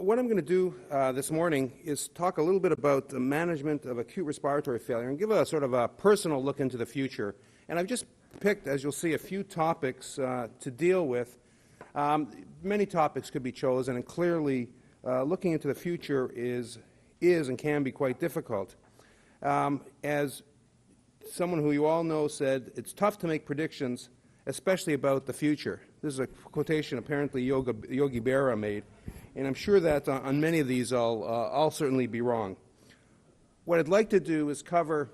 what I'm going to do this morning is talk a little bit about the management of acute respiratory failure and give a sort of a personal look into the future. And I've just picked, as you'll see, a few topics to deal with. Many topics could be chosen, and clearly looking into the future is and can be quite difficult. As someone who you all know said, it's tough to make predictions, especially about the future. This is a quotation apparently Yogi Berra made, and I'm sure that on many of these I'll certainly be wrong. What I'd like to do is cover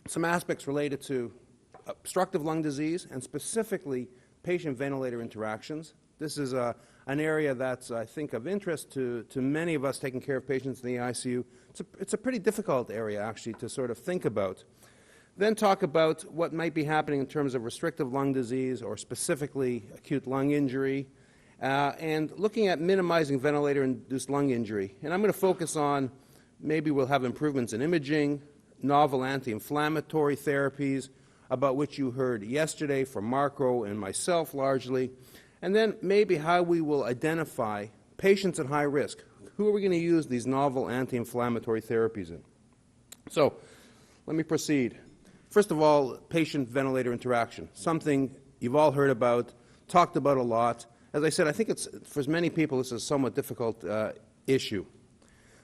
some aspects related to obstructive lung disease and specifically patient-ventilator interactions. This is an area that's, I think, of interest to many of us taking care of patients in the ICU. It's a pretty difficult area, actually, to sort of think about. Then talk about what might be happening in terms of restrictive lung disease or specifically acute lung injury, and looking at minimizing ventilator-induced lung injury. And I'm going to focus on maybe we'll have improvements in imaging, novel anti-inflammatory therapies, about which you heard yesterday from Marco and myself largely, and then maybe how we will identify patients at high risk. Who are we going to use these novel anti-inflammatory therapies in? So let me proceed. First of all, patient-ventilator interaction, something you've all heard about, talked about a lot. As I said, I think it's, for many people, this is a somewhat difficult issue.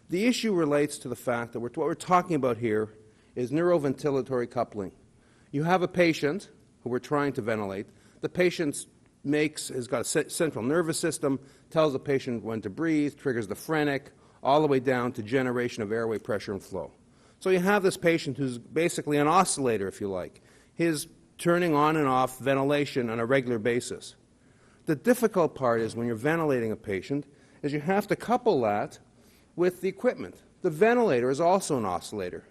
The issue relates to the fact that what we're talking about here is neuro-ventilatory coupling. You have a patient who we're trying to ventilate. The patient has got a central nervous system, tells the patient when to breathe, triggers the phrenic, all the way down to generation of airway pressure and flow. So you have this patient who's basically an oscillator, if you like. He's turning on and off ventilation on a regular basis. The difficult part is when you're ventilating a patient is you have to couple that with the equipment. The ventilator is also an oscillator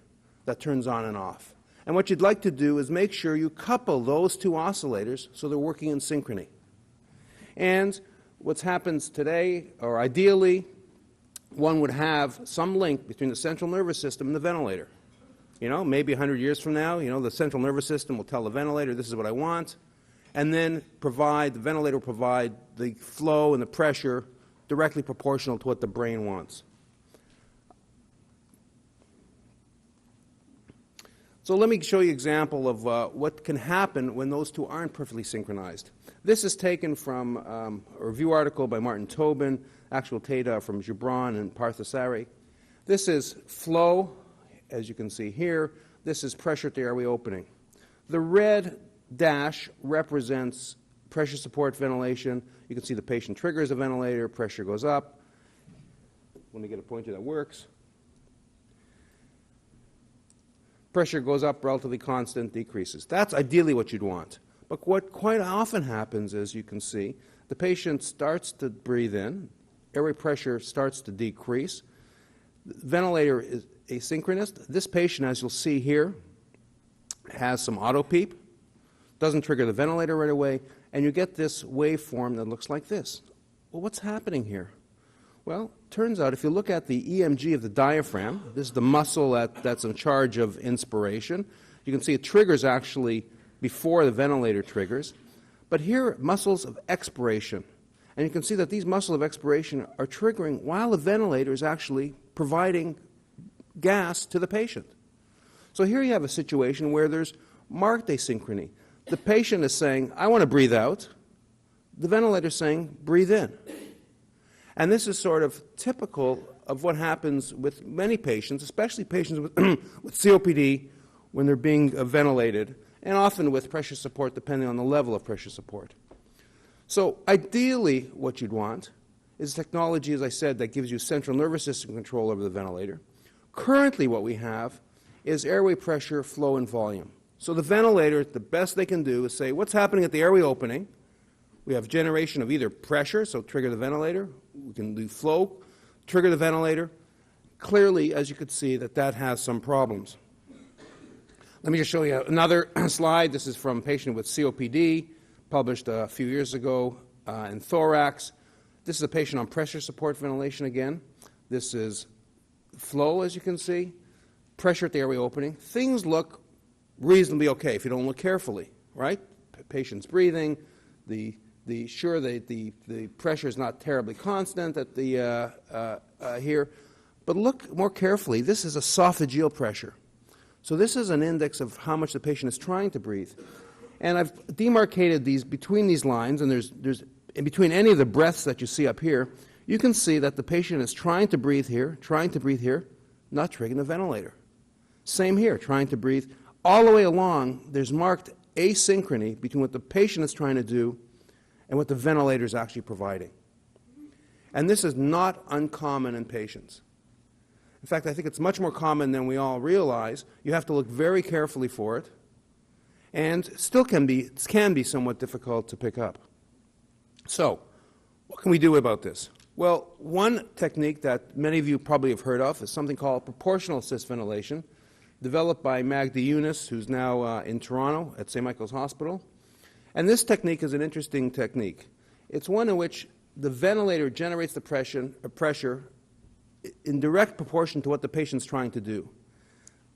that turns on and off. And what you'd like to do is make sure you couple those two oscillators so they're working in synchrony. And what happens today, or ideally, one would have some link between the central nervous system and the ventilator. You know, maybe 100 years from now, you know, the central nervous system will tell the ventilator, this is what I want, and then the ventilator will provide the flow and the pressure directly proportional to what the brain wants. So let me show you an example of what can happen when those two aren't perfectly synchronized. This is taken from a review article by Martin Tobin, actual data from Gibran and Parthasari. This is flow, as you can see here. This is pressure at the airway opening. The red dash represents pressure support ventilation. You can see the patient triggers a ventilator, pressure goes up. Let me get a pointer that works. Pressure goes up, relatively constant, decreases. That's ideally what you'd want. But what quite often happens is, you can see, the patient starts to breathe in, airway pressure starts to decrease, the ventilator is asynchronous. This patient, as you'll see here, has some auto peep, doesn't trigger the ventilator right away, and you get this waveform that looks like this. Well, what's happening here? Well, turns out if you look at the EMG of the diaphragm, this is the muscle that's in charge of inspiration. You can see it triggers actually before the ventilator triggers. But here, muscles of expiration. And you can see that these muscles of expiration are triggering while the ventilator is actually providing gas to the patient. So here you have a situation where there's marked asynchrony. The patient is saying, I want to breathe out. The ventilator is saying, breathe in. And this is sort of typical of what happens with many patients, especially patients with, with COPD when they're being ventilated, and often with pressure support depending on the level of pressure support. So ideally what you'd want is technology, as I said, that gives you central nervous system control over the ventilator. Currently what we have is airway pressure, flow, and volume. So the ventilator, the best they can do is say, what's happening at the airway opening? We have generation of either pressure, so trigger the ventilator. We can do flow, trigger the ventilator. Clearly, as you could see, that has some problems. Let me just show you another slide. This is from a patient with COPD, published a few years ago in Thorax. This is a patient on pressure support ventilation again. This is flow, as you can see, pressure at the airway opening. Things look reasonably okay if you don't look carefully, right? Patient's breathing, the the pressure is not terribly constant at the here, but look more carefully. This is esophageal pressure. So this is an index of how much the patient is trying to breathe. And I've demarcated these between these lines, and there's in between any of the breaths that you see up here, you can see that the patient is trying to breathe here, not triggering the ventilator. Same here, trying to breathe. All the way along, there's marked asynchrony between what the patient is trying to do and what the ventilator is actually providing. And this is not uncommon in patients. In fact, I think it's much more common than we all realize. You have to look very carefully for it, and still can be somewhat difficult to pick up. So, what can we do about this? Well, one technique that many of you probably have heard of is something called proportional assist ventilation, developed by Magda Yunus, who's now in Toronto at St. Michael's Hospital. And this technique is an interesting technique. It's one in which the ventilator generates the pressure in direct proportion to what the patient's trying to do.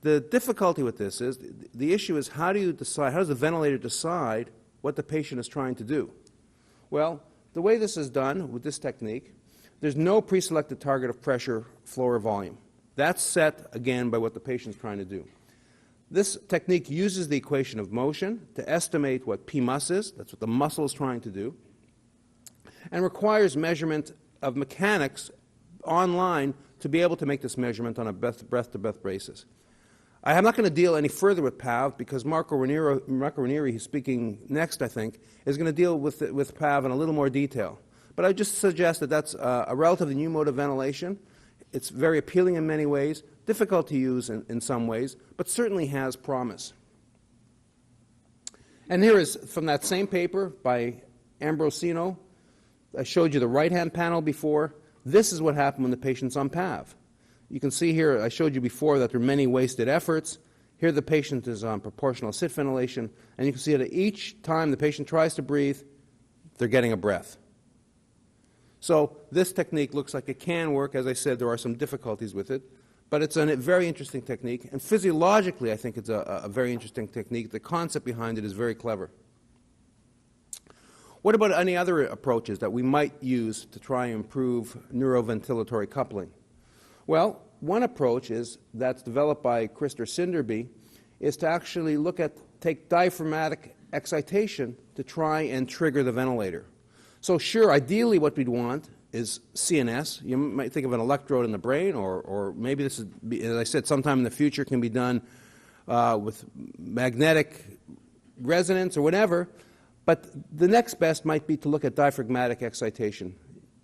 The difficulty with this is, the issue is how does the ventilator decide what the patient is trying to do? Well, the way this is done with this technique, there's no pre-selected target of pressure, flow, or volume. That's set, again, by what the patient's trying to do. This technique uses the equation of motion to estimate what P-mus is, that's what the muscle is trying to do, and requires measurement of mechanics online to be able to make this measurement on a breath-to-breath basis. I am not going to deal any further with PAV because Marco Ranieri, who's speaking next, I think, is going to deal with PAV in a little more detail. But I just suggest that that's a relatively new mode of ventilation. It's very appealing in many ways, difficult to use in some ways, but certainly has promise. And here is from that same paper by Ambrosino. I showed you the right-hand panel before. This is what happened when the patient's on PAV. You can see here, I showed you before that there are many wasted efforts. Here the patient is on proportional assist ventilation, and you can see that each time the patient tries to breathe, they're getting a breath. So this technique looks like it can work. As I said, there are some difficulties with it, but it's a very interesting technique, and physiologically I think it's a very interesting technique. The concept behind it is very clever. What about any other approaches that we might use to try and improve neuroventilatory coupling? Well, one approach that's developed by Christer Sinderby is to actually take diaphragmatic excitation to try and trigger the ventilator. So sure, ideally what we'd want is CNS. You might think of an electrode in the brain, or maybe this is, as I said, sometime in the future can be done with magnetic resonance or whatever. But the next best might be to look at diaphragmatic excitation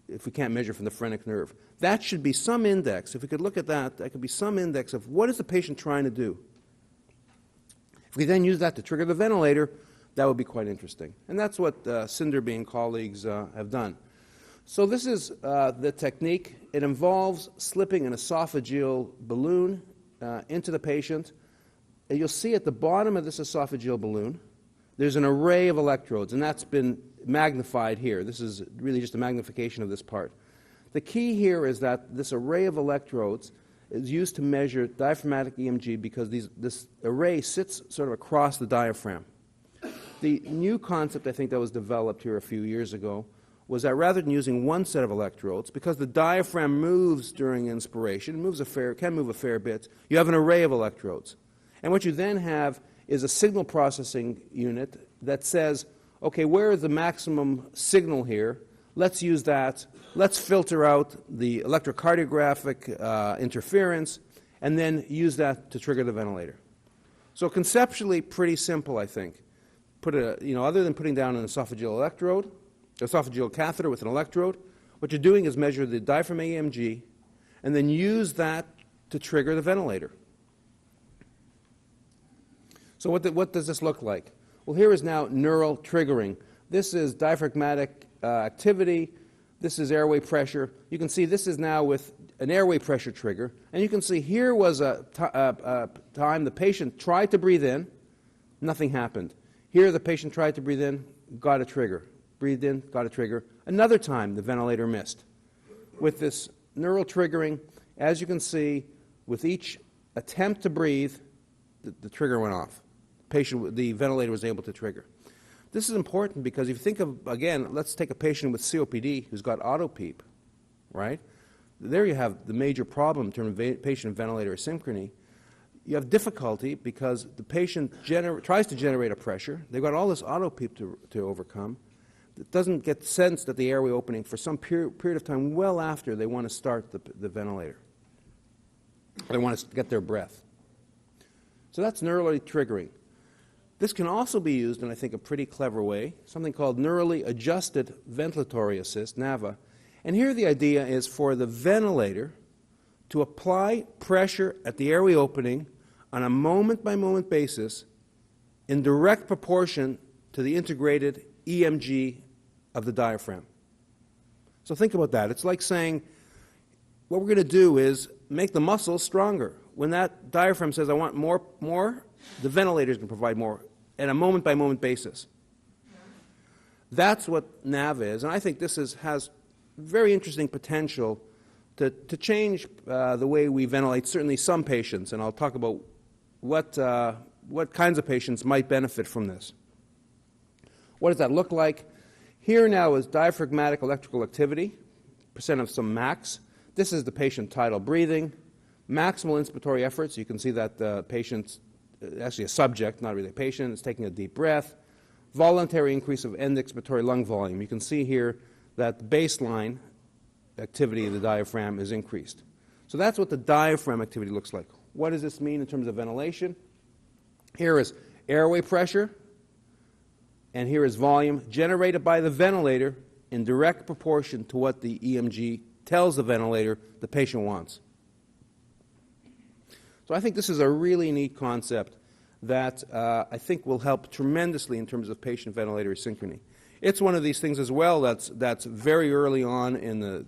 if we can't measure from the phrenic nerve. That should be some index. If we could look at that, that could be some index of what is the patient trying to do. If we then use that to trigger the ventilator, that would be quite interesting. And that's what Sinderby and colleagues have done. So this is the technique. It involves slipping an esophageal balloon into the patient. And you'll see at the bottom of this esophageal balloon, there's an array of electrodes, and that's been magnified here. This is really just a magnification of this part. The key here is that this array of electrodes is used to measure diaphragmatic EMG because this array sits sort of across the diaphragm. The new concept, I think, that was developed here a few years ago was that rather than using one set of electrodes, because the diaphragm moves during inspiration, can move a fair bit, you have an array of electrodes. And what you then have is a signal processing unit that says, okay, where is the maximum signal here? Let's use that. Let's filter out the electrocardiographic interference, and then use that to trigger the ventilator. So conceptually, pretty simple, I think. Other than putting down an esophageal catheter with an electrode, what you're doing is measure the diaphragmatic EMG, and then use that to trigger the ventilator. So what does this look like? Well, here is now neural triggering. This is diaphragmatic activity. This is airway pressure. You can see this is now with an airway pressure trigger. And you can see here was a time the patient tried to breathe in. Nothing happened. Here the patient tried to breathe in, got a trigger. Breathed in, got a trigger. Another time the ventilator missed. With this neural triggering, as you can see, with each attempt to breathe, the trigger went off. The ventilator was able to trigger. This is important because if you think of, again, let's take a patient with COPD who's got auto-PEEP, right? There you have the major problem in terms of patient-ventilator asynchrony. You have difficulty because the patient tries to generate a pressure. They've got all this auto-PEEP to overcome. It doesn't get sense that the airway opening for some period of time well after they want to start the ventilator. They want to get their breath. So that's neurally triggering. This can also be used in, I think, a pretty clever way, something called neurally adjusted ventilatory assist, NAVA. And here the idea is for the ventilator to apply pressure at the airway opening on a moment-by-moment basis in direct proportion to the integrated EMG of the diaphragm. So think about that. It's like saying, what we're going to do is make the muscle stronger. When that diaphragm says, I want more, the ventilator is going to provide more on a moment-by-moment basis. That's what NAVA is, and I think this has very interesting potential to change the way we ventilate certainly some patients, and I'll talk about what kinds of patients might benefit from this. What does that look like? Here now is diaphragmatic electrical activity, percent of some max. This is the patient tidal breathing. Maximal inspiratory efforts, you can see that the patient's actually a subject, not really a patient, is taking a deep breath. Voluntary increase of end expiratory lung volume. You can see here that the baseline activity of the diaphragm is increased. So that's what the diaphragm activity looks like. What does this mean in terms of ventilation? Here is airway pressure, and here is volume generated by the ventilator in direct proportion to what the EMG tells the ventilator the patient wants. So I think this is a really neat concept that I think will help tremendously in terms of patient-ventilator asynchrony. It's one of these things as well that's very early on in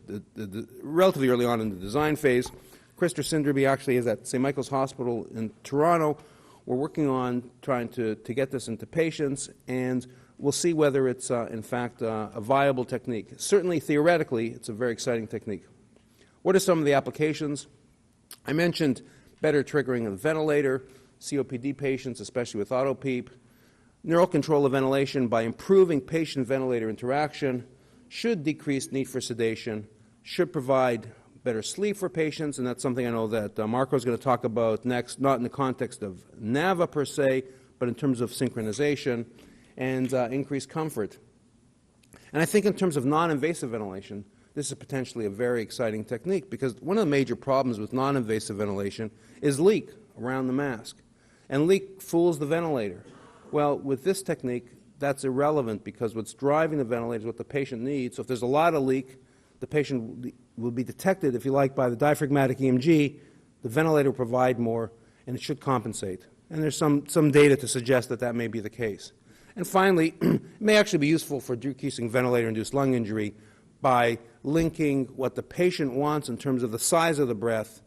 relatively early on in the design phase. Christopher Sinderby actually is at St. Michael's Hospital in Toronto. We're working on trying to get this into patients, and we'll see whether it's in fact a viable technique. Certainly theoretically, it's a very exciting technique. What are some of the applications? I mentioned better triggering of the ventilator, COPD patients, especially with auto-PEEP, neural control of ventilation by improving patient-ventilator interaction, should decrease need for sedation, should provide better sleep for patients, and that's something I know that Marco is going to talk about next, not in the context of NAVA per se, but in terms of synchronization and increased comfort. And I think in terms of non-invasive ventilation, this is potentially a very exciting technique because one of the major problems with non-invasive ventilation is leak around the mask. And leak fools the ventilator. Well, with this technique, that's irrelevant because what's driving the ventilator is what the patient needs. So if there's a lot of leak, the patient will be detected, if you like, by the diaphragmatic EMG. The ventilator will provide more, and it should compensate. And there's some data to suggest that that may be the case. And finally, it may actually be useful for decreasing ventilator-induced lung injury by linking what the patient wants in terms of the size of the breath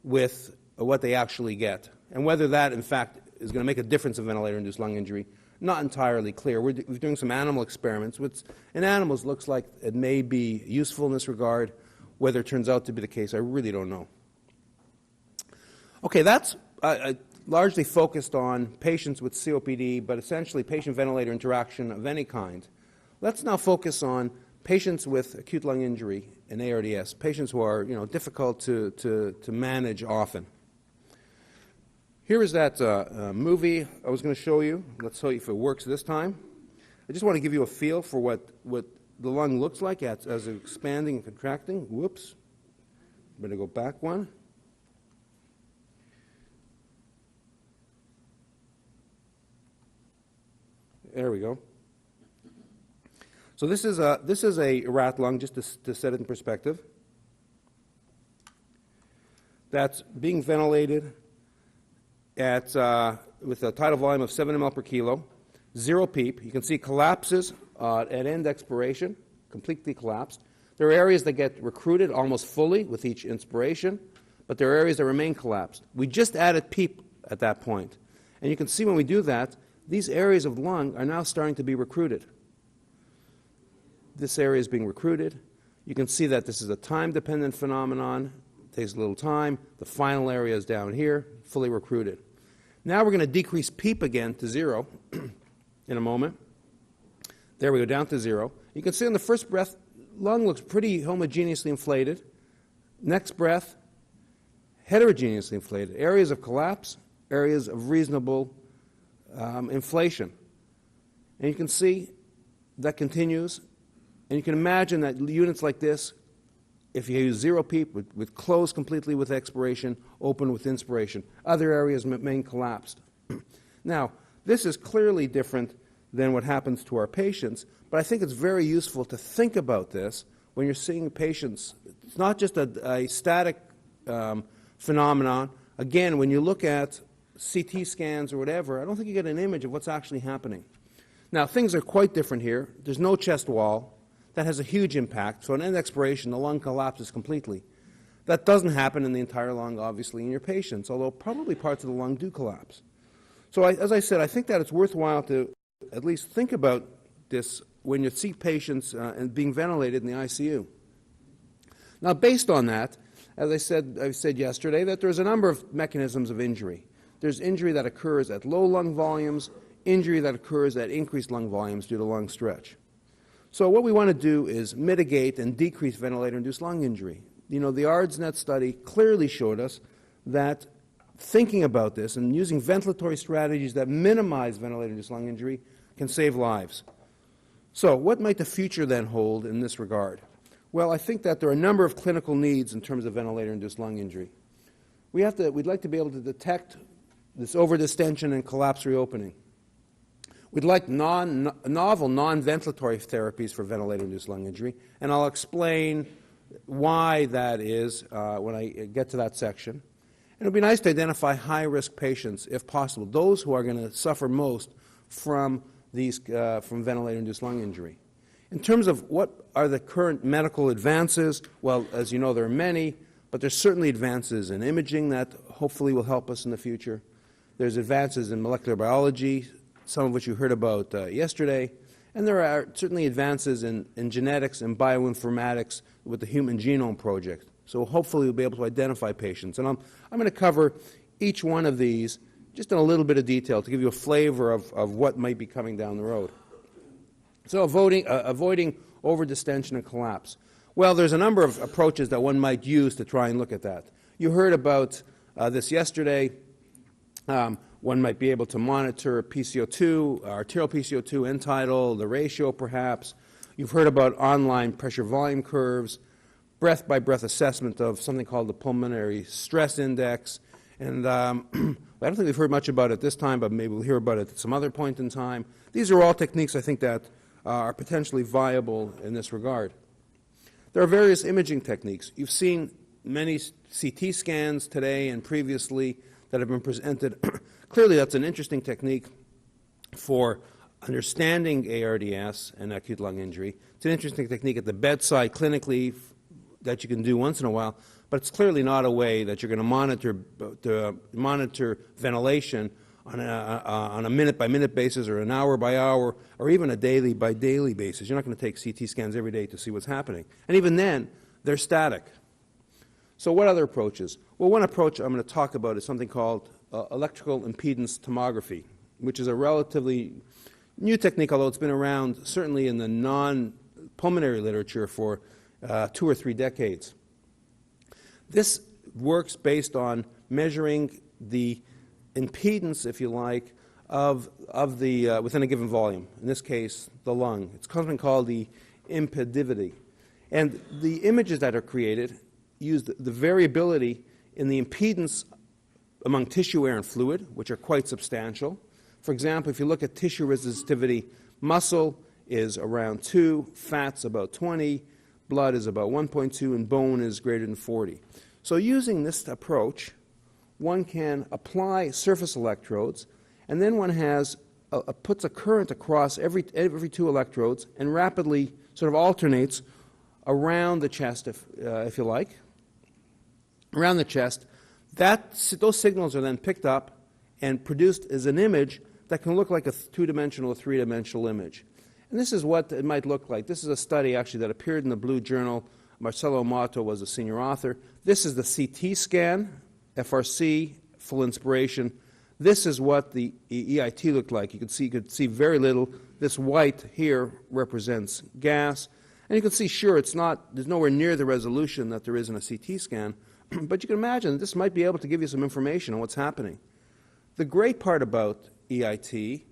with what they actually get. And whether that, in fact, is going to make a difference in ventilator-induced lung injury, not entirely clear. We're doing some animal experiments, which in animals looks like it may be useful in this regard. Whether it turns out to be the case, I really don't know. Okay, that's largely focused on patients with COPD, but essentially patient-ventilator interaction of any kind. Let's now focus on patients with acute lung injury and ARDS, patients who are difficult to manage often. Here is that movie I was going to show you. Let's see if it works this time. I just want to give you a feel for what the lung looks like as it's expanding and contracting. Whoops. Better go back one. There we go. So this is a rat lung, just to set it in perspective. That's being ventilated with a tidal volume of 7 ml per kilo, 0 PEEP. You can see collapses at end expiration, completely collapsed. There are areas that get recruited almost fully with each inspiration, but there are areas that remain collapsed. We just added PEEP at that point. And you can see when we do that, these areas of the lung are now starting to be recruited. This area is being recruited. You can see that this is a time-dependent phenomenon. It takes a little time. The final area is down here, fully recruited. Now we're going to decrease PEEP again to 0 in a moment. There we go, down to 0. You can see on the first breath, lung looks pretty homogeneously inflated. Next breath, heterogeneously inflated. Areas of collapse, areas of reasonable inflation. And you can see that continues. And you can imagine that units like this, if you use 0 PEEP, would close completely with expiration, open with inspiration. Other areas remain collapsed. Now, this is clearly different than what happens to our patients, but I think it's very useful to think about this when you're seeing patients. It's not just a static phenomenon. Again, when you look at CT scans or whatever, I don't think you get an image of what's actually happening. Now, things are quite different here. There's no chest wall. That has a huge impact. So at end expiration, the lung collapses completely. That doesn't happen in the entire lung, obviously, in your patients, although probably parts of the lung do collapse. So as I said, I think that it's worthwhile to at least think about this when you see patients and being ventilated in the ICU. Now, based on that, as I said yesterday, that there's a number of mechanisms of injury. There's injury that occurs at low lung volumes, injury that occurs at increased lung volumes due to lung stretch. So what we want to do is mitigate and decrease ventilator-induced lung injury. You know, the ARDS-NET study clearly showed us that thinking about this and using ventilatory strategies that minimize ventilator-induced lung injury can save lives. So what might the future then hold in this regard? Well, I think that there are a number of clinical needs in terms of ventilator-induced lung injury. We'd like to be able to detect this over-distension and collapse reopening. We'd like novel non-ventilatory therapies for ventilator-induced lung injury, and I'll explain why that is when I get to that section. And it would be nice to identify high-risk patients, if possible, those who are going to suffer most from ventilator-induced lung injury. In terms of what are the current medical advances, well, as you know, there are many, but there's certainly advances in imaging that hopefully will help us in the future. There's advances in molecular biology, some of which you heard about yesterday, and there are certainly advances in genetics and bioinformatics with the Human Genome Project. So hopefully we'll be able to identify patients. And I'm going to cover each one of these just in a little bit of detail to give you a flavor of what might be coming down the road. So avoiding over-distension and collapse. Well, there's a number of approaches that one might use to try and look at that. You heard about this yesterday. One might be able to monitor PCO2, arterial PCO2, end tidal, the ratio perhaps. You've heard about online pressure volume curves, breath-by-breath assessment of something called the pulmonary stress index. And I don't think we've heard much about it this time, but maybe we'll hear about it at some other point in time. These are all techniques I think that are potentially viable in this regard. There are various imaging techniques. You've seen many CT scans today and previously that have been presented. Clearly, that's an interesting technique for understanding ARDS and acute lung injury. It's an interesting technique at the bedside clinically that you can do once in a while, but it's clearly not a way that you're going to monitor ventilation on a minute-by-minute basis or an hour-by-hour or even a daily-by-daily basis. You're not going to take CT scans every day to see what's happening. And even then, they're static. So what other approaches? Well, one approach I'm going to talk about is something called electrical impedance tomography, which is a relatively new technique, although it's been around certainly in the non-pulmonary literature for 2 or 3 decades. This works based on measuring the impedance, if you like, within a given volume, in this case, the lung. It's something called the impedivity. And the images that are created use the variability in the impedance among tissue, air, and fluid, which are quite substantial. For example, if you look at tissue resistivity, muscle is around 2, fat's about 20, blood is about 1.2, and bone is greater than 40. So using this approach, one can apply surface electrodes, and then one puts a current across every 2 electrodes and rapidly sort of alternates around the chest, if you like, around the chest. Those signals are then picked up and produced as an image that can look like a 2-dimensional or 3-dimensional image. And this is what it might look like. This is a study actually that appeared in the Blue Journal. Marcelo Amato was a senior author. This is the CT scan, FRC, full inspiration. This is what the EIT looked like. You could see very little. This white here represents gas. And you can see, sure, there's nowhere near the resolution that there is in a CT scan, but you can imagine this might be able to give you some information on what's happening. The great part about EIT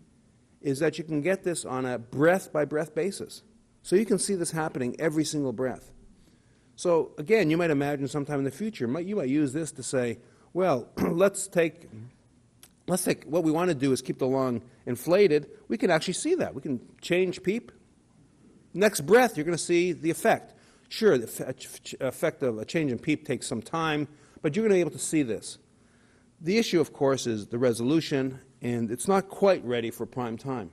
is that you can get this on a breath-by-breath basis. So you can see this happening every single breath. So again, you might imagine sometime in the future, you might use this to say, well, let's take what we want to do is keep the lung inflated. We can actually see that. We can change PEEP. Next breath, you're going to see the effect. Sure, the effect of a change in PEEP takes some time, but you're going to be able to see this. The issue, of course, is the resolution, and it's not quite ready for prime time.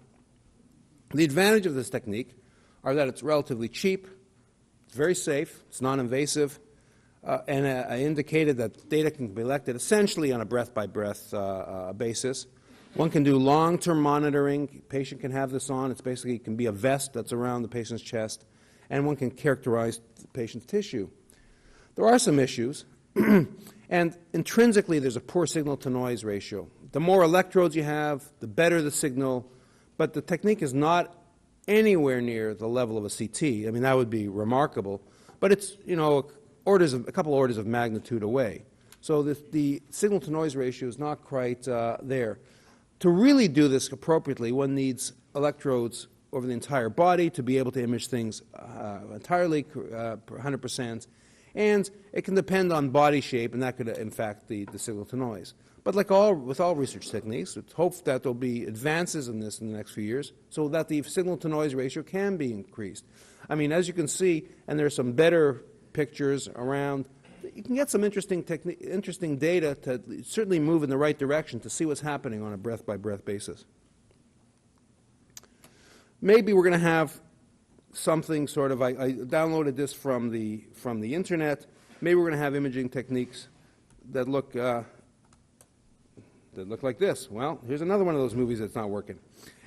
The advantage of this technique are that it's relatively cheap, it's very safe, it's non-invasive, and I indicated that data can be collected essentially on a breath-by-breath basis. One can do long-term monitoring. Patient can have this on. It can be a vest that's around the patient's chest, and one can characterize the patient's tissue. There are some issues, and intrinsically there's a poor signal-to-noise ratio. The more electrodes you have, the better the signal, but the technique is not anywhere near the level of a CT. I mean, that would be remarkable, but it's, a couple orders of magnitude away. So the signal-to-noise ratio is not quite there. To really do this appropriately, one needs electrodes over the entire body to be able to image things entirely, 100%, and it can depend on body shape, and that could impact the signal-to-noise. But with all research techniques, it's hoped that there will be advances in this in the next few years so that the signal-to-noise ratio can be increased. I mean, as you can see, and there are some better pictures around, you can get some interesting data to certainly move in the right direction to see what's happening on a breath-by-breath basis. Maybe we're going to have something sort of, I downloaded this from the internet. Maybe we're going to have imaging techniques that look like this. Well, here's another one of those movies that's not working.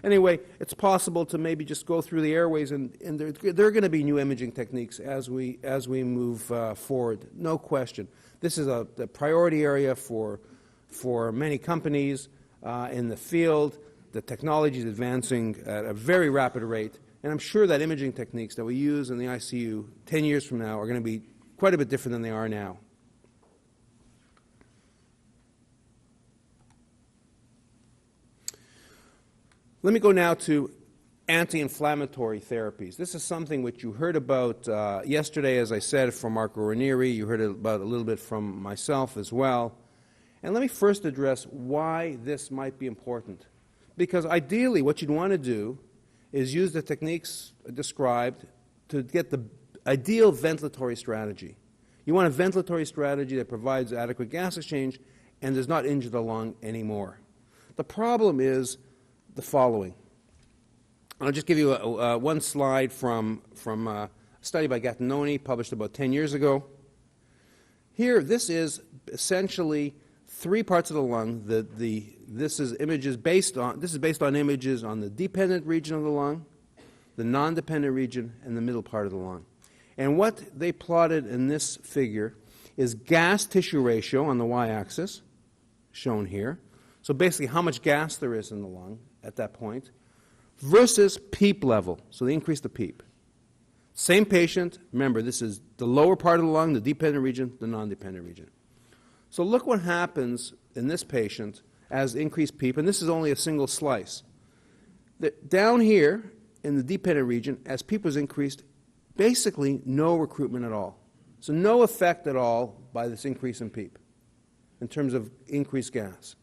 Anyway, it's possible to maybe just go through the airways, and there are going to be new imaging techniques as we move forward, no question. This is a priority area for many companies in the field. The technology is advancing at a very rapid rate, and I'm sure that imaging techniques that we use in the ICU 10 years from now are going to be quite a bit different than they are now. Let me go now to anti-inflammatory therapies. This is something which you heard about yesterday, as I said, from Marco Ranieri. You heard about a little bit from myself as well. And let me first address why this might be important. Because ideally, what you'd want to do is use the techniques described to get the ideal ventilatory strategy. You want a ventilatory strategy that provides adequate gas exchange and does not injure the lung anymore. The problem is the following. I'll just give you one slide from a study by Gattinoni published about 10 years ago. Here, this is essentially three parts of the lung. This is based on images on the dependent region of the lung, the non-dependent region, and the middle part of the lung. And what they plotted in this figure is gas-tissue ratio on the y-axis, shown here. So basically how much gas there is in the lung at that point, versus PEEP level, so they increase the PEEP. Same patient, remember this is the lower part of the lung, the dependent region, the non-dependent region. So look what happens in this patient as increased PEEP, and this is only a single slice. Down here in the dependent region, as PEEP was increased, basically no recruitment at all. So no effect at all by this increase in PEEP in terms of increased gas.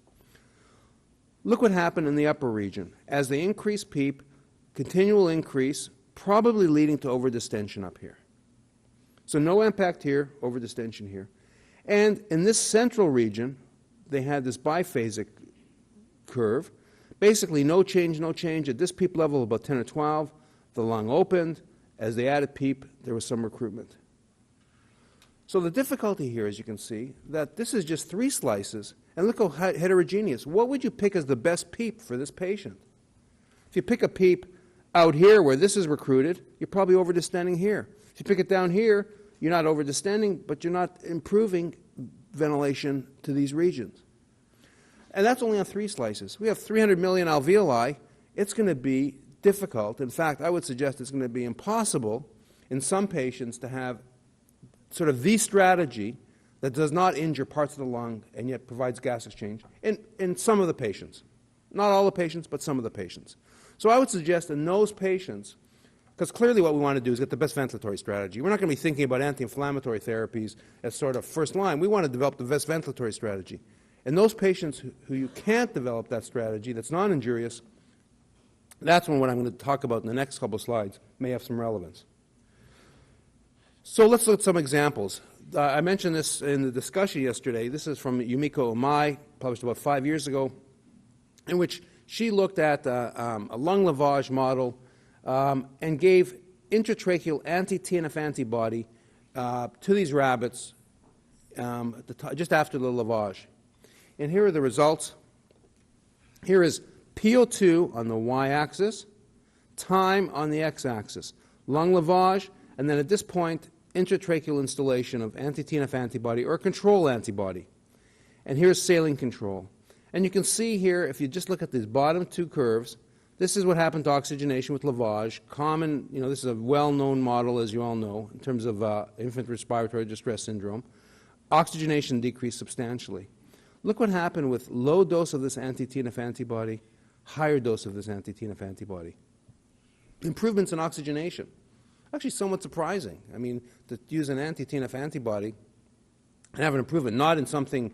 Look what happened in the upper region. As they increase PEEP, continual increase, probably leading to over-distension up here. So no impact here, over-distension here. And in this central region, they had this biphasic curve. Basically no change, no change. At this PEEP level of about 10 or 12, the lung opened. As they added PEEP, there was some recruitment. So the difficulty here, as you can see, that this is just three slices, and look how heterogeneous. What would you pick as the best PEEP for this patient? If you pick a PEEP out here where this is recruited, you're probably over-distending here. If you pick it down here, you're not over-distending, but you're not improving ventilation to these regions. And that's only on 3 slices. We have 300 million alveoli. It's going to be difficult. In fact, I would suggest it's going to be impossible in some patients to have sort of the strategy that does not injure parts of the lung and yet provides gas exchange in some of the patients. Not all the patients, but some of the patients. So I would suggest in those patients, because clearly what we want to do is get the best ventilatory strategy. We're not going to be thinking about anti-inflammatory therapies as sort of first line. We want to develop the best ventilatory strategy. And those patients who you can't develop that strategy that's non-injurious, that's when what I'm going to talk about in the next couple of slides may have some relevance. So let's look at some examples. I mentioned this in the discussion yesterday. This is from Yumiko Omai, published about 5 years ago, in which she looked at a lung lavage model and gave intratracheal anti-TNF antibody to these rabbits just after the lavage. And here are the results. Here is PO2 on the y-axis, time on the x-axis, lung lavage, and then at this point, intratracheal installation of anti-TNF antibody or control antibody. And here's saline control. And you can see here, if you just look at these bottom 2 curves, this is what happened to oxygenation with lavage. Common, this is a well-known model, as you all know, in terms of infant respiratory distress syndrome. Oxygenation decreased substantially. Look what happened with low dose of this anti-TNF antibody, higher dose of this anti-TNF antibody. Improvements in oxygenation. Actually somewhat surprising. I mean, to use an anti-TNF antibody and have an improvement, not in something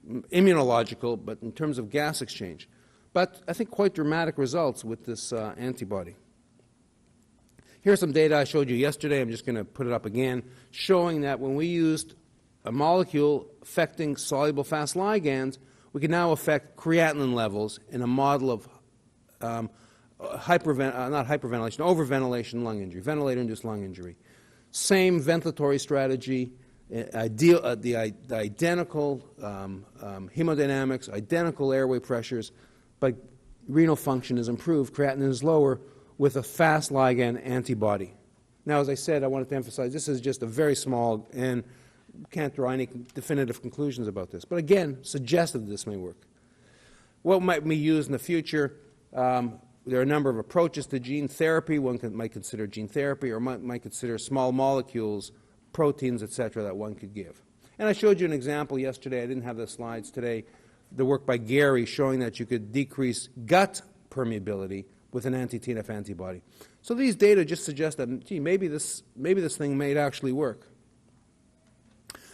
immunological, but in terms of gas exchange. But I think quite dramatic results with this antibody. Here's some data I showed you yesterday. I'm just going to put it up again, showing that when we used a molecule affecting soluble fast ligands, we can now affect creatinine levels in a model of overventilation lung injury, ventilator-induced lung injury. Same ventilatory strategy, the identical hemodynamics, identical airway pressures, but renal function is improved, creatinine is lower with a fast ligand antibody. Now, as I said, I wanted to emphasize this is just a very small and can't draw any definitive conclusions about this. But again, suggestive that this may work. What might be used in the future? There are a number of approaches to gene therapy. One might consider gene therapy or might consider small molecules, proteins, etc., that one could give. And I showed you an example yesterday. I didn't have the slides today. The work by Gary showing that you could decrease gut permeability with an anti-TNF antibody. So these data just suggest that, gee, maybe this thing may actually work.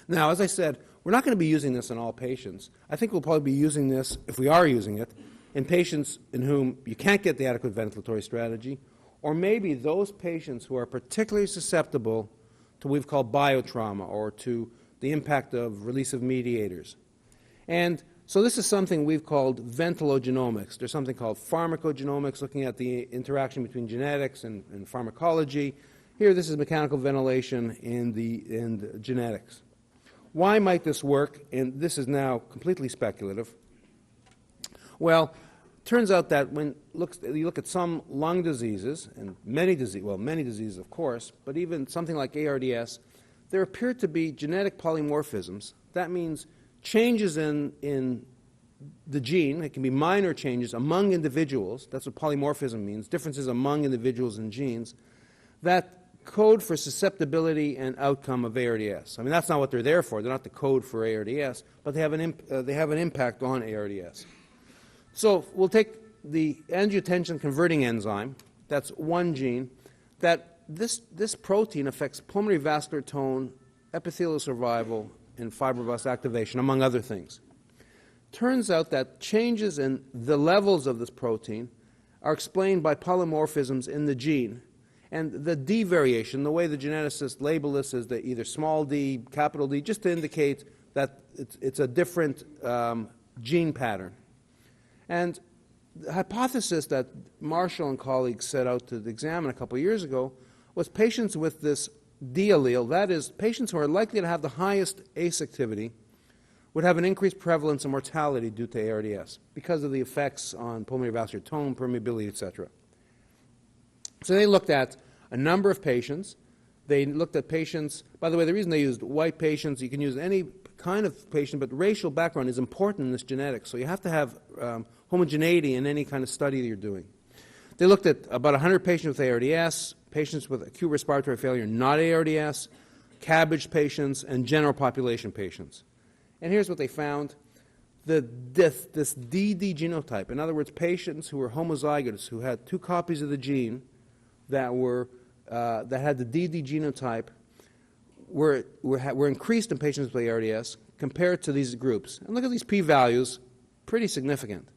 Now, as I said, we're not going to be using this in all patients. I think we'll probably be using this, if we are using it, in patients in whom you can't get the adequate ventilatory strategy, or maybe those patients who are particularly susceptible to what we've called biotrauma or to the impact of release of mediators. And so this is something we've called ventilogenomics. There's something called pharmacogenomics, looking at the interaction between genetics and pharmacology. Here, this is mechanical ventilation in the genetics. Why might this work? And this is now completely speculative. Well, it turns out that when you look at some lung diseases, and many diseases, of course, but even something like ARDS, there appear to be genetic polymorphisms. That means changes in the gene. It can be minor changes among individuals. That's what polymorphism means, differences among individuals and genes, that code for susceptibility and outcome of ARDS. I mean, that's not what they're there for. They're not the code for ARDS, but they have an impact on ARDS. So we'll take the angiotensin converting enzyme, that's one gene, that this protein affects pulmonary vascular tone, epithelial survival, and fibroblast activation, among other things. Turns out that changes in the levels of this protein are explained by polymorphisms in the gene. And the D variation, the way the geneticists label this as the either small d, capital D, just to indicate that it's a different gene pattern. And the hypothesis that Marshall and colleagues set out to examine a couple of years ago was patients with this D allele, that is, patients who are likely to have the highest ACE activity, would have an increased prevalence of mortality due to ARDS because of the effects on pulmonary vascular tone, permeability, etc. So they looked at a number of patients, They looked at patients. By the way, the reason they used white patients, you can use any kind of patient, but racial background is important in this genetics. So you have to have homogeneity in any kind of study that you're doing. They looked at about 100 patients with ARDS, patients with acute respiratory failure, not ARDS, cabbage patients, and general population patients. And here's what they found. This DD genotype, in other words, patients who were homozygous, who had 2 copies of the gene that had the DD genotype, were increased in patients with ARDS compared to these groups. And look at these p-values, pretty significant.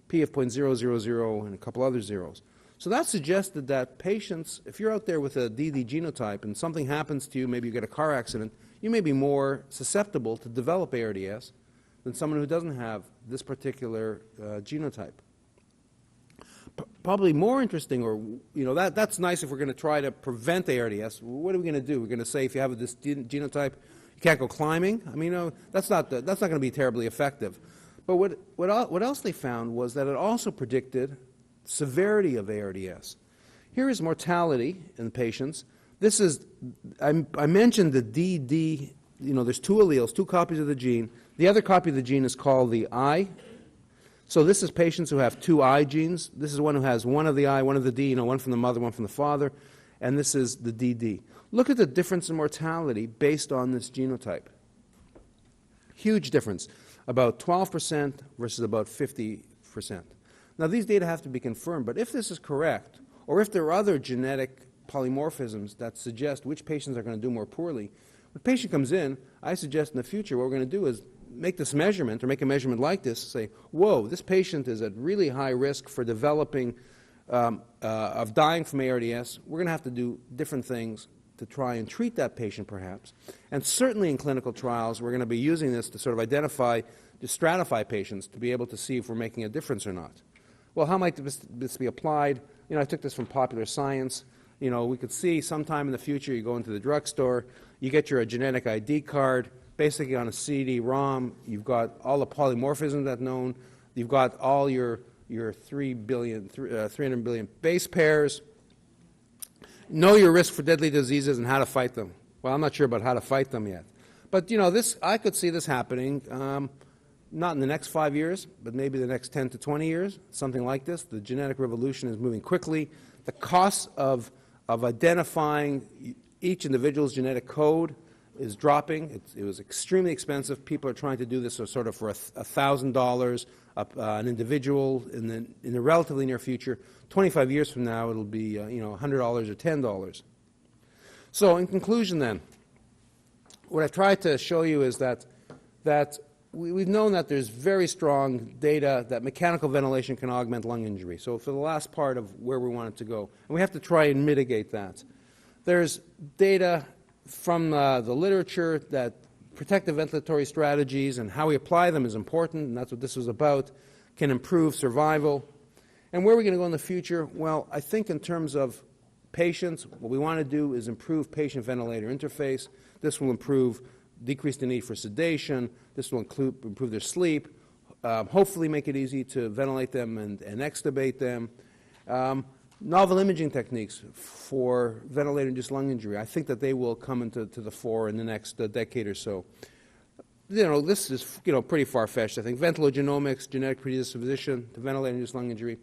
P of 0.000 and a couple other zeros. So that suggested that patients, if you're out there with a DD genotype and something happens to you, maybe you get a car accident, you may be more susceptible to develop ARDS than someone who doesn't have this particular genotype. Probably more interesting, or that's nice if we're going to try to prevent ARDS. What are we going to do? We're going to say if you have this genotype, you can't go climbing. I mean, that's not going to be terribly effective. But what else they found was that it also predicted severity of ARDS. Here is mortality in patients. This is, I mentioned the DD, there's 2 alleles, 2 copies of the gene. The other copy of the gene is called the I. So this is patients who have 2 I genes. This is one who has 1 of the I, 1 of the D, one from the mother, 1 from the father. And this is the DD. Look at the difference in mortality based on this genotype. Huge difference. About 12% versus about 50%. Now, these data have to be confirmed, but if this is correct, or if there are other genetic polymorphisms that suggest which patients are going to do more poorly, when a patient comes in, I suggest in the future what we're going to do is make this measurement, or make a measurement like this, say, whoa, this patient is at really high risk for developing, of dying from ARDS. We're going to have to do different things to try and treat that patient, perhaps. And certainly in clinical trials, we're going to be using this to sort of identify, to stratify patients, to be able to see if we're making a difference or not. Well, how might this be applied? I took this from Popular Science. We could see sometime in the future you go into the drugstore, you get your genetic ID card, basically on a CD-ROM, you've got all the polymorphisms that's known, you've got all your 300 billion base pairs, know your risk for deadly diseases and how to fight them. Well, I'm not sure about how to fight them yet. But, I could see this happening, not in the next 5 years, but maybe the next 10 to 20 years, something like this. The genetic revolution is moving quickly. The cost of identifying each individual's genetic code is dropping. It was extremely expensive. People are trying to do this sort of for $1,000 an individual in the relatively near future. 25 years from now, it'll be $100 or $10. So in conclusion then, what I've tried to show you is that we've known that there's very strong data that mechanical ventilation can augment lung injury. So for the last part of where we want it to go, and we have to try and mitigate that. There's data from the literature that protective ventilatory strategies and how we apply them is important, and that's what this was about, can improve survival. And where are we going to go in the future? Well, I think in terms of patients, what we want to do is improve patient-ventilator interface. This will decrease the need for sedation. This will improve their sleep, hopefully make it easy to ventilate them and extubate them. Novel imaging techniques for ventilator-induced lung injury, I think that they will come into the fore in the next decade or so. This is pretty far-fetched, I think. Ventilogenomics, genetic predisposition to ventilator-induced lung injury.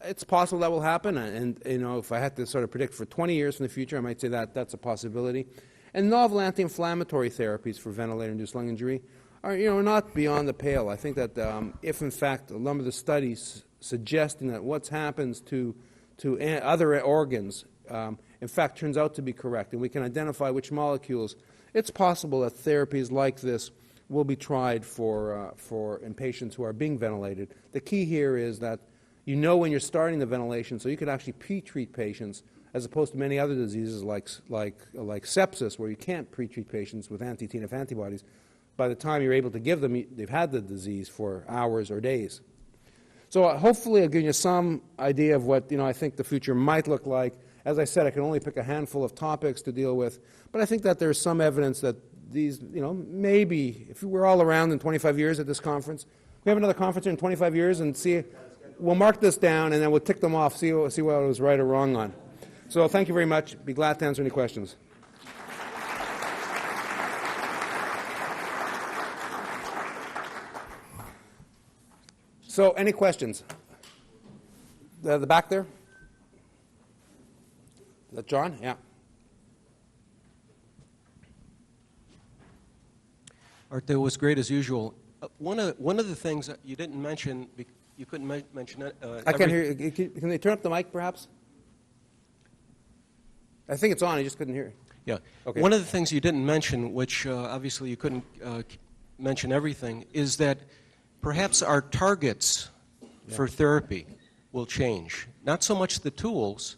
It's possible that will happen, and if I had to sort of predict for 20 years in the future, I might say that that's a possibility. And novel anti-inflammatory therapies for ventilator-induced lung injury are not beyond the pale. I think that if in fact a number of the studies suggesting that what happens to other organs, in fact, turns out to be correct, and we can identify which molecules, it's possible that therapies like this will be tried in patients who are being ventilated. The key here is that when you're starting the ventilation, so you could actually pre-treat patients, as opposed to many other diseases like sepsis, where you can't pre-treat patients with anti-TNF antibodies. By the time you're able to give them, they've had the disease for hours or days. So hopefully I'll give you some idea of what I think the future might look like. As I said, I can only pick a handful of topics to deal with, but I think that there's some evidence that these, maybe if we're all around in 25 years at this conference, we have another conference in 25 years and see, we'll mark this down and then we'll tick them off, see what I was right or wrong on. So thank you very much. Be glad to answer any questions. So any questions? The back there? Is that John? Yeah. Art, that was great as usual. One of the things that you didn't mention, you couldn't mention it. I can't hear you. Can they turn up the mic, perhaps? I think it's on. I just couldn't hear. Yeah. Okay. One of the things you didn't mention, which obviously you couldn't mention everything, is that perhaps our targets for therapy will change. Not so much the tools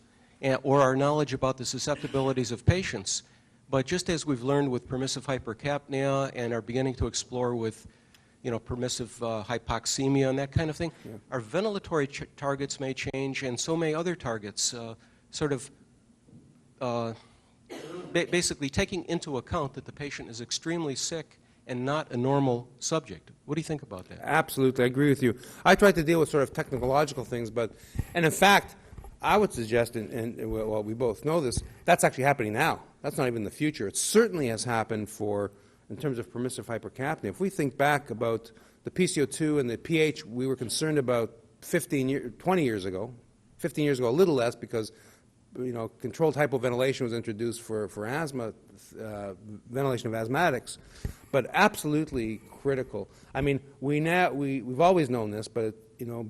or our knowledge about the susceptibilities of patients, but just as we've learned with permissive hypercapnia and are beginning to explore with permissive hypoxemia and that kind of thing, our ventilatory targets may change, and so may other targets, basically taking into account that the patient is extremely sick and not a normal subject. What do you think about that? Absolutely, I agree with you. I tried to deal with sort of technological things, and in fact, I would suggest, and well, we both know this, that's actually happening now. That's not even the future. It certainly has happened in terms of permissive hypercapnia. If we think back about the PCO2 and the pH we were concerned about 20 years ago, 15 years ago, a little less because controlled hypoventilation was introduced for asthma, ventilation of asthmatics, but absolutely critical. I mean, we've always known this, but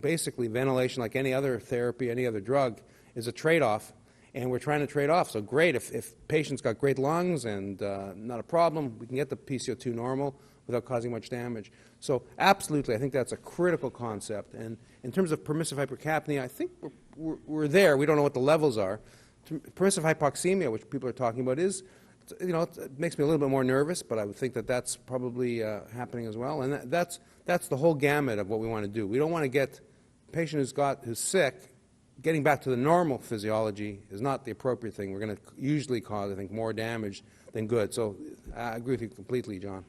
basically ventilation, like any other therapy, any other drug, is a trade-off, and we're trying to trade off. So great, if patients got great lungs and not a problem, we can get the PCO2 normal without causing much damage. So absolutely, I think that's a critical concept. And in terms of permissive hypercapnia, I think we're there. We don't know what the levels are. Permissive hypoxemia, which people are talking about, is, it makes me a little bit more nervous, but I would think that that's probably happening as well. And that's the whole gamut of what we want to do. We don't want to get a patient who's sick. Getting back to the normal physiology is not the appropriate thing. We're going to usually cause, I think, more damage than good. So I agree with you completely, John.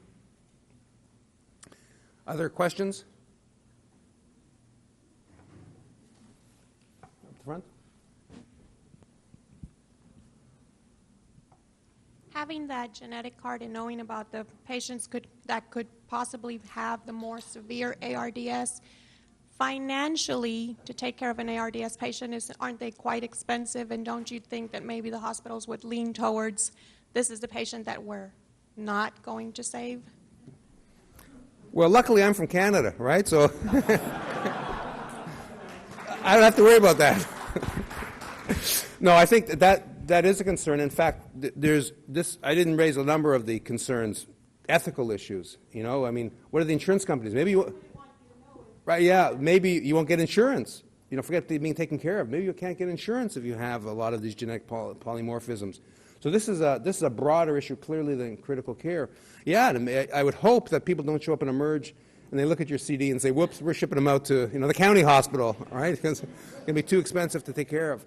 Other questions? Up the front. Having that genetic card and knowing about the patients that could possibly have the more severe ARDS, financially, to take care of an ARDS patient, aren't they quite expensive? And don't you think that maybe the hospitals would lean towards this is the patient that we're not going to save? Well, luckily I'm from Canada, right? So I don't have to worry about that. No, I think that is a concern. In fact, there's this. I didn't raise a number of the concerns, ethical issues. I mean, what are the insurance companies? Maybe right? Yeah, maybe you won't get insurance. Forget being taken care of. Maybe you can't get insurance if you have a lot of these genetic polymorphisms. So this is a broader issue, clearly, than critical care. Yeah, I would hope that people don't show up and emerge and they look at your CD and say, "Whoops, we're shipping them out to the county hospital, all right? Because it's going to be too expensive to take care of."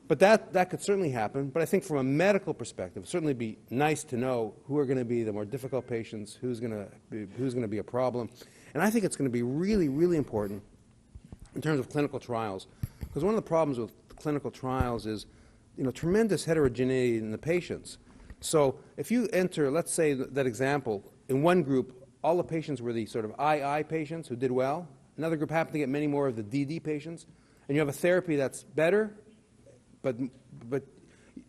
But that could certainly happen. But I think from a medical perspective, it would certainly be nice to know who are going to be the more difficult patients, who's going to be a problem. And I think it's going to be really, really important in terms of clinical trials. Because one of the problems with clinical trials is, tremendous heterogeneity in the patients. So if you enter, let's say that example, in one group, all the patients were the sort of II patients who did well. Another group happened to get many more of the DD patients. And you have a therapy that's better, but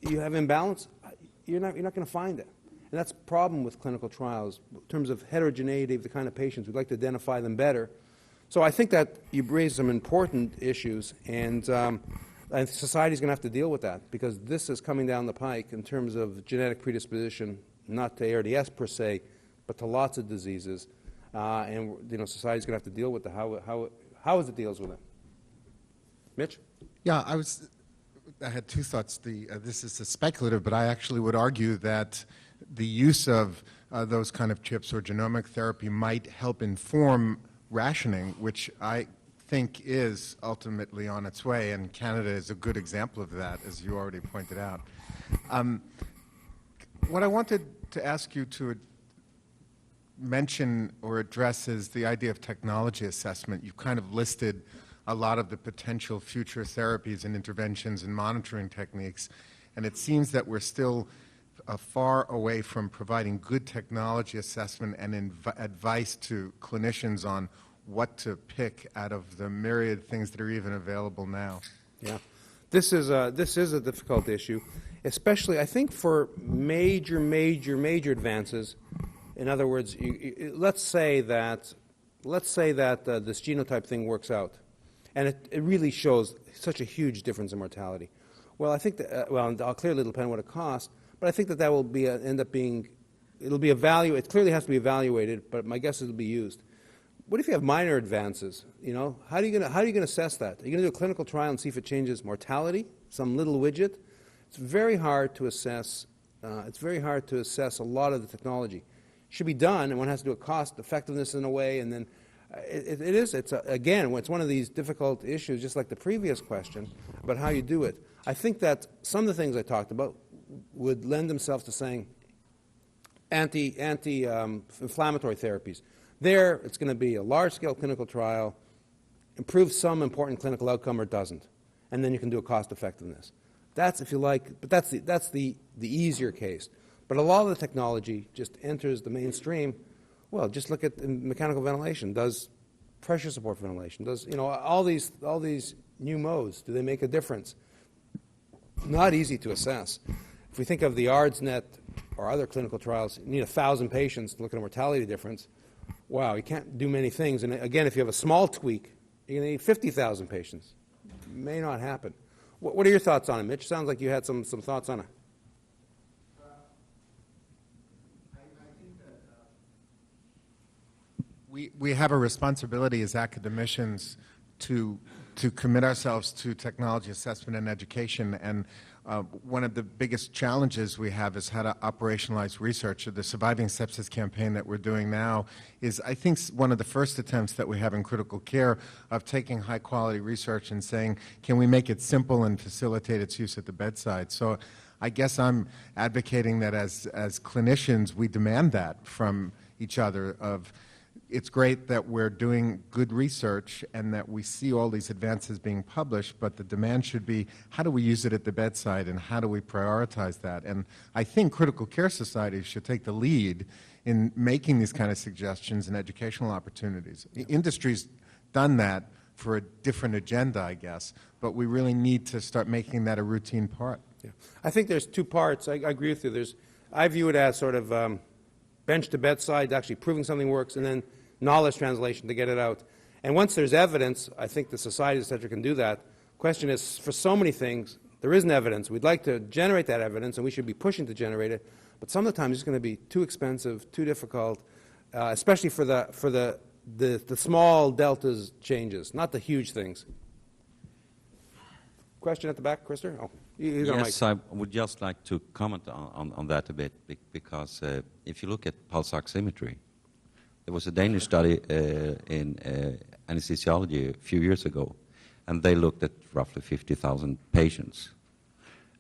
you have imbalance, you're not going to find it. And that's the problem with clinical trials in terms of heterogeneity of the kind of patients. We'd like to identify them better. So I think that you've raised some important issues, and society's going to have to deal with that, because this is coming down the pike in terms of genetic predisposition, not to ARDS per se, but to lots of diseases. And society's going to have to deal with how it deals with it. Mitch? Yeah, I had two thoughts. This is speculative, but I actually would argue that the use of those kind of chips or genomic therapy might help inform rationing, which I think is ultimately on its way, and Canada is a good example of that, as you already pointed out. What I wanted to ask you to mention or address is the idea of technology assessment. You've kind of listed a lot of the potential future therapies and interventions and monitoring techniques, and it seems that we're still far away from providing good technology assessment and advice to clinicians on what to pick out of the myriad things that are even available now. Yeah, this is a difficult issue, especially I think for major advances. In other words, let's say that this genotype thing works out, and it really shows such a huge difference in mortality. Well, I think that I'll clearly it'll depend on what it costs, but I think that will be end up being it'll be evaluated. It clearly has to be evaluated, but my guess is it'll be used. What if you have minor advances? You know, how are you going to assess that? Are you going to do a clinical trial and see if it changes mortality? Some little widget? It's very hard to assess. It's very hard to assess a lot of the technology. It should be done, and one has to do a cost effectiveness in a way, and then again, it's one of these difficult issues, just like the previous question about how you do it. I think that some of the things I talked about would lend themselves to saying anti-inflammatory therapies. There, it's going to be a large-scale clinical trial, improve some important clinical outcome or it doesn't, and then you can do a cost effectiveness. That's, if you like, but that's the easier case. But a lot of the technology just enters the mainstream. Well, just look at mechanical ventilation. Does pressure support ventilation? Does, you know, all these new modes, do they make a difference? Not easy to assess. If we think of the ARDS net or other clinical trials, you need 1,000 patients to look at a mortality difference. Wow, you can't do many things. And again, if you have a small tweak, you're going to need 50,000 patients. It may not happen. What are your thoughts on it, Mitch? Sounds like you had some thoughts on it. I think that we have a responsibility as academicians to commit ourselves to technology assessment and education, and one of the biggest challenges we have is how to operationalize research. The Surviving Sepsis campaign that we're doing now is, I think, one of the first attempts that we have in critical care of taking high-quality research and saying, can we make it simple and facilitate its use at the bedside? So I guess I'm advocating that as clinicians, we demand that from each other of, it's great that we're doing good research and that we see all these advances being published, but the demand should be, how do we use it at the bedside and how do we prioritize that? And I think critical care societies should take the lead in making these kind of suggestions and educational opportunities. The industry's done that for a different agenda, I guess, but we really need to start making that a routine part. Yeah. I think there's two parts. I agree with you. I view it as sort of bench to bedside, actually proving something works, and then knowledge translation to get it out. And once there's evidence, I think the society, et cetera, can do that. Question is, for so many things, there isn't evidence. We'd like to generate that evidence, and we should be pushing to generate it. But some of the time, it's going to be too expensive, too difficult, especially for the small deltas changes, not the huge things. Question at the back, Krister? Oh, you got a mic. Yes, I would just like to comment on that a bit, because if you look at pulse oximetry, there was a Danish study in anesthesiology a few years ago, and they looked at roughly 50,000 patients,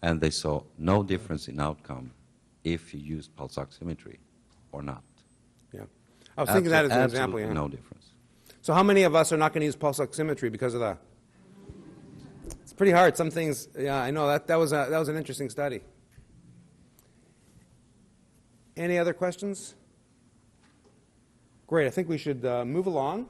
and they saw no difference in outcome if you used pulse oximetry or not. Yeah, I was thinking that as an example. Yeah. No difference. So how many of us are not going to use pulse oximetry because of that? It's pretty hard. Some things, yeah, I know that was an interesting study. Any other questions? Great. I think we should move along.